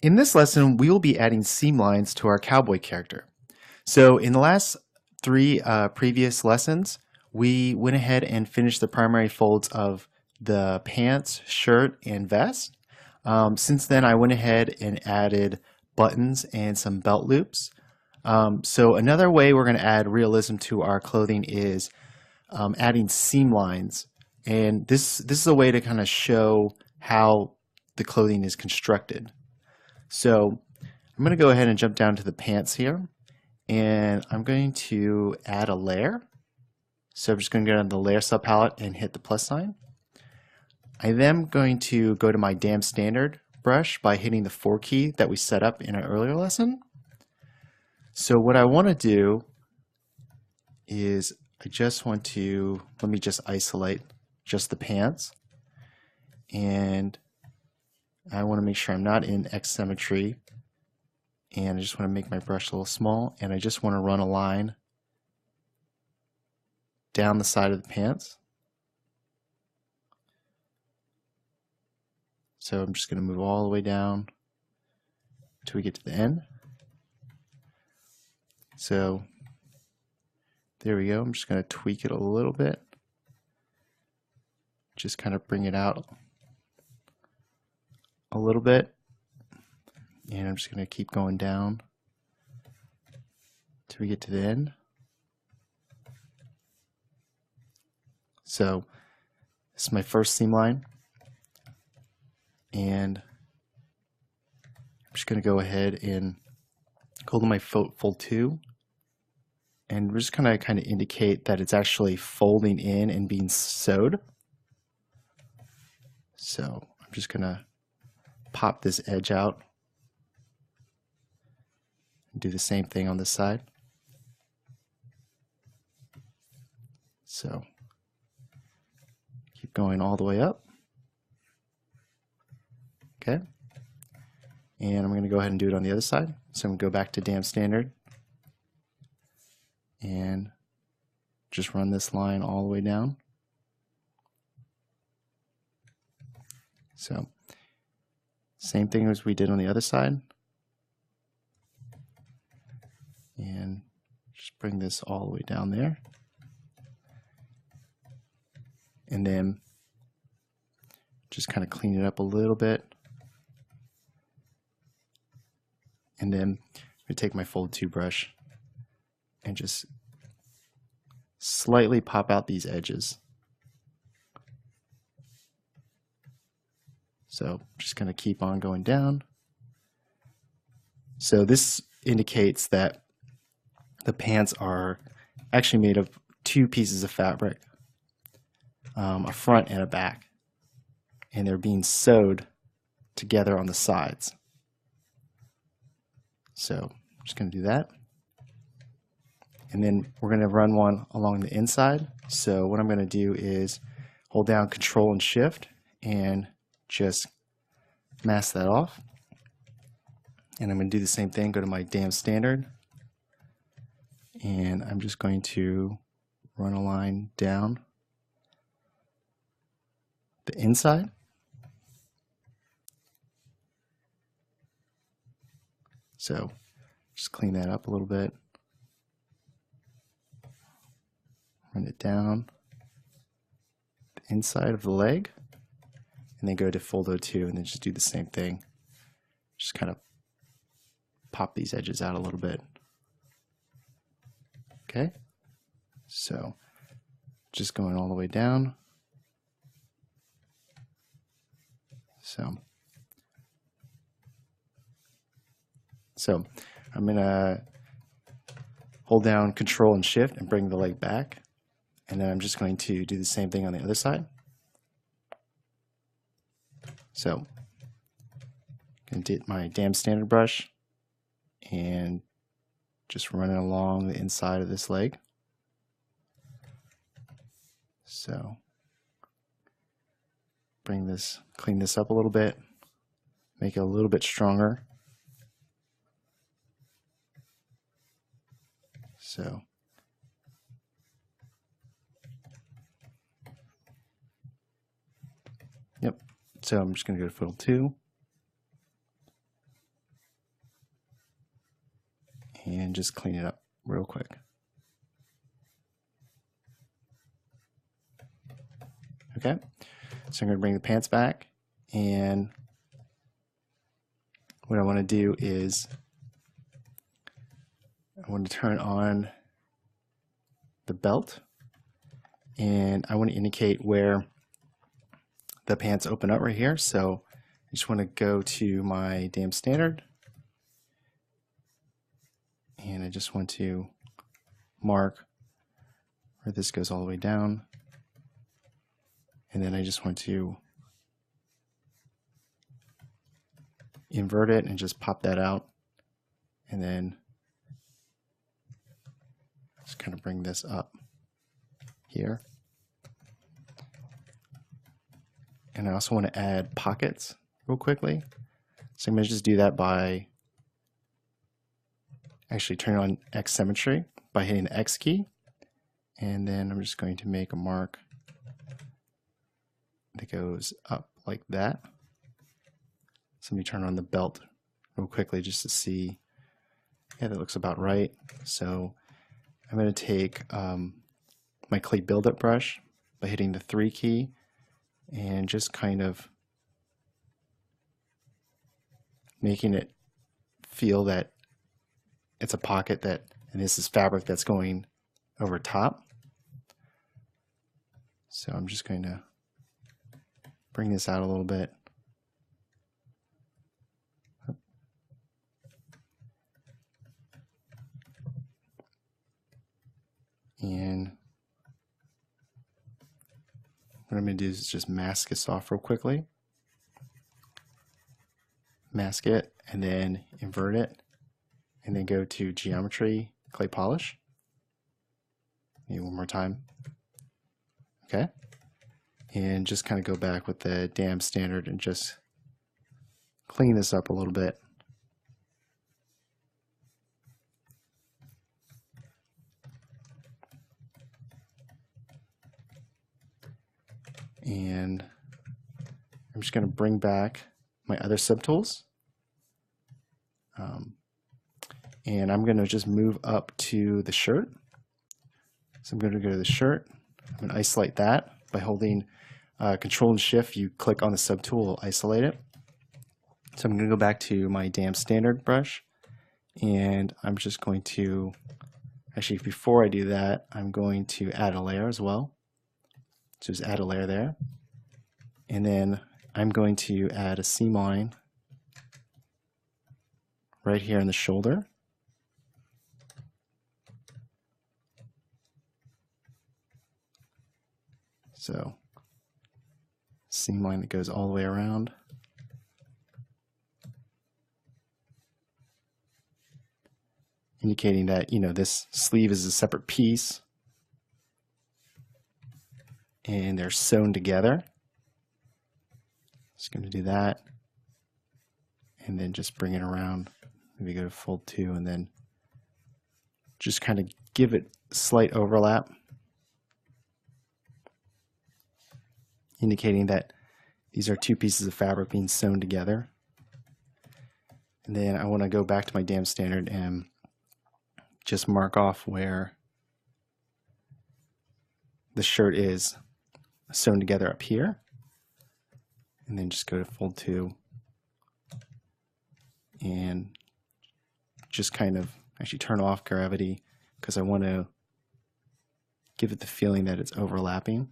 In this lesson, we will be adding seam lines to our cowboy character. So in the last three previous lessons, we went ahead and finished the primary folds of the pants, shirt, and vest. Since then, I went ahead and added buttons and some belt loops. So another way we're going to add realism to our clothing is adding seam lines. And this is a way to kind of show how the clothing is constructed. So I'm going to go ahead and jump down to the pants here, and I'm going to add a layer. So I'm just going to go down to the layer subpalette and hit the plus sign. I then am going to go to my Dam Standard brush by hitting the 4 key that we set up in an earlier lesson. So what I want to do is I just want to, let me just isolate just the pants, and I want to make sure I'm not in X symmetry, and I just want to make my brush a little small, and I just want to run a line down the side of the pants. So I'm just going to move all the way down until we get to the end. So there we go. I'm just going to tweak it a little bit. Just kind of bring it out a little bit. And I'm just going to keep going down till we get to the end. So this is my first seam line. And I'm just going to go ahead and go to my fold 2. And we're just going to kind of indicate that it's actually folding in and being sewed. So I'm just going to pop this edge out. Do the same thing on this side. So keep going all the way up. Okay. And I'm going to go ahead and do it on the other side. So I'm going to go back to Dam Standard and just run this line all the way down. So same thing as we did on the other side. And just bring this all the way down there. And then just kind of clean it up a little bit. And then I'm going to take my fold 2 brush and just slightly pop out these edges. So just going to keep on going down. So this indicates that the pants are actually made of 2 pieces of fabric, a front and a back, and they're being sewed together on the sides. So I'm just going to do that. And then we're going to run one along the inside. So what I'm going to do is hold down Control and Shift and just mask that off. And I'm going to do the same thing, go to my Dam Standard, and I'm just going to run a line down the inside. So just clean that up a little bit. Run it down the inside of the leg, and then go to fold 2 and then just do the same thing. Just kind of pop these edges out a little bit. Okay, so just going all the way down. So I'm going to hold down Control and Shift and bring the leg back. And then I'm just going to do the same thing on the other side. So I'm going to get my Dam Standard brush and just run it along the inside of this leg. So clean this up a little bit, make it a little bit stronger. So yep. So I'm just going to go to fold 2. and just clean it up real quick. Okay, so I'm going to bring the pants back, and what I want to do is I want to turn on the belt, and I want to indicate where the pants open up right here. So I just want to go to my dam standard, and I just want to mark where this goes all the way down, and then I just want to invert it and just pop that out, and then just kind of bring this up here. And I also want to add pockets real quickly. So I'm going to just do that by actually turning on X symmetry by hitting the X key. And then I'm just going to make a mark that goes up like that. So let me turn on the belt real quickly just to see. Yeah, that looks about right. So I'm going to take my clay buildup brush by hitting the 3 key and just kind of making it feel that it's a pocket that, and this is fabric that's going over top. So I'm just going to bring this out a little bit. And what I'm going to do is just mask this off real quickly. Mask it and then invert it, and then go to geometry, clay polish. Maybe one more time. Okay. And just kind of go back with the dam standard and just clean this up a little bit. And I'm just going to bring back my other subtools. And I'm going to just move up to the shirt. So I'm going to go to the shirt. I'm going to isolate that by holding Control and Shift. You click on the subtool, isolate it. So I'm going to go back to my dam standard brush, and I'm just going to, actually before I do that, I'm going to add a layer as well. So just add a layer there. And then I'm going to add a seam line right here in the shoulder. So seam line that goes all the way around. Indicating that, you know, this sleeve is a separate piece and they're sewn together. Just going to do that and then just bring it around. Maybe go to fold 2 and then just kind of give it slight overlap, indicating that these are 2 pieces of fabric being sewn together. And then I want to go back to my dam standard and just mark off where the shirt is sewn together up here, and then just go to fold 2 and just kind of actually turn off gravity because I want to give it the feeling that it's overlapping.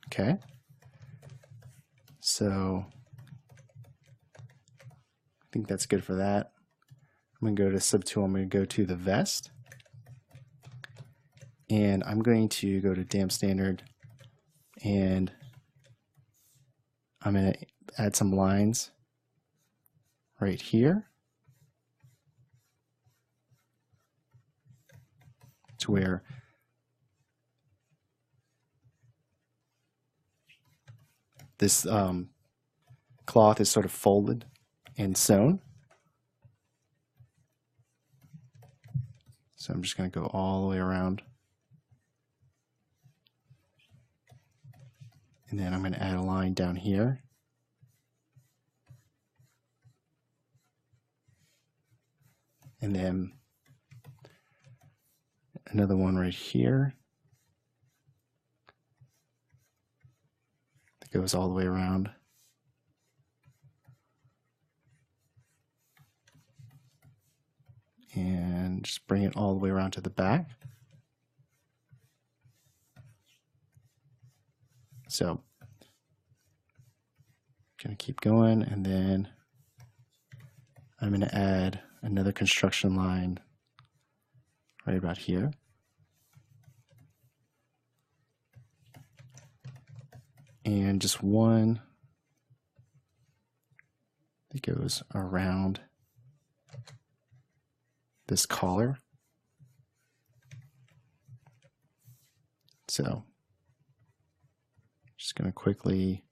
Okay, so I think that's good for that. I'm going to go to subtool, I'm going to go to the vest, and I'm going to go to dam standard, and I'm going to add some lines right here to where this cloth is sort of folded and sewn. So I'm just going to go all the way around. And then I'm going to add a line down here. And then another one right here that goes all the way around. And just bring it all the way around to the back. So going to keep going, and then I'm going to add another construction line right about here. And just one that goes around this collar. So just going to quickly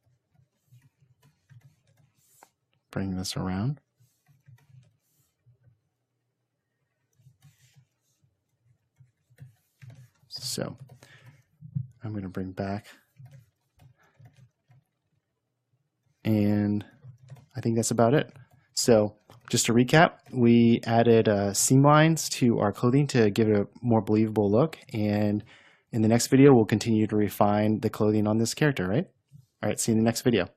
bring this around. So I'm going to bring back, and I think that's about it. So just to recap, we added seam lines to our clothing to give it a more believable look, and in the next video we'll continue to refine the clothing on this character, right? All right, see you in the next video.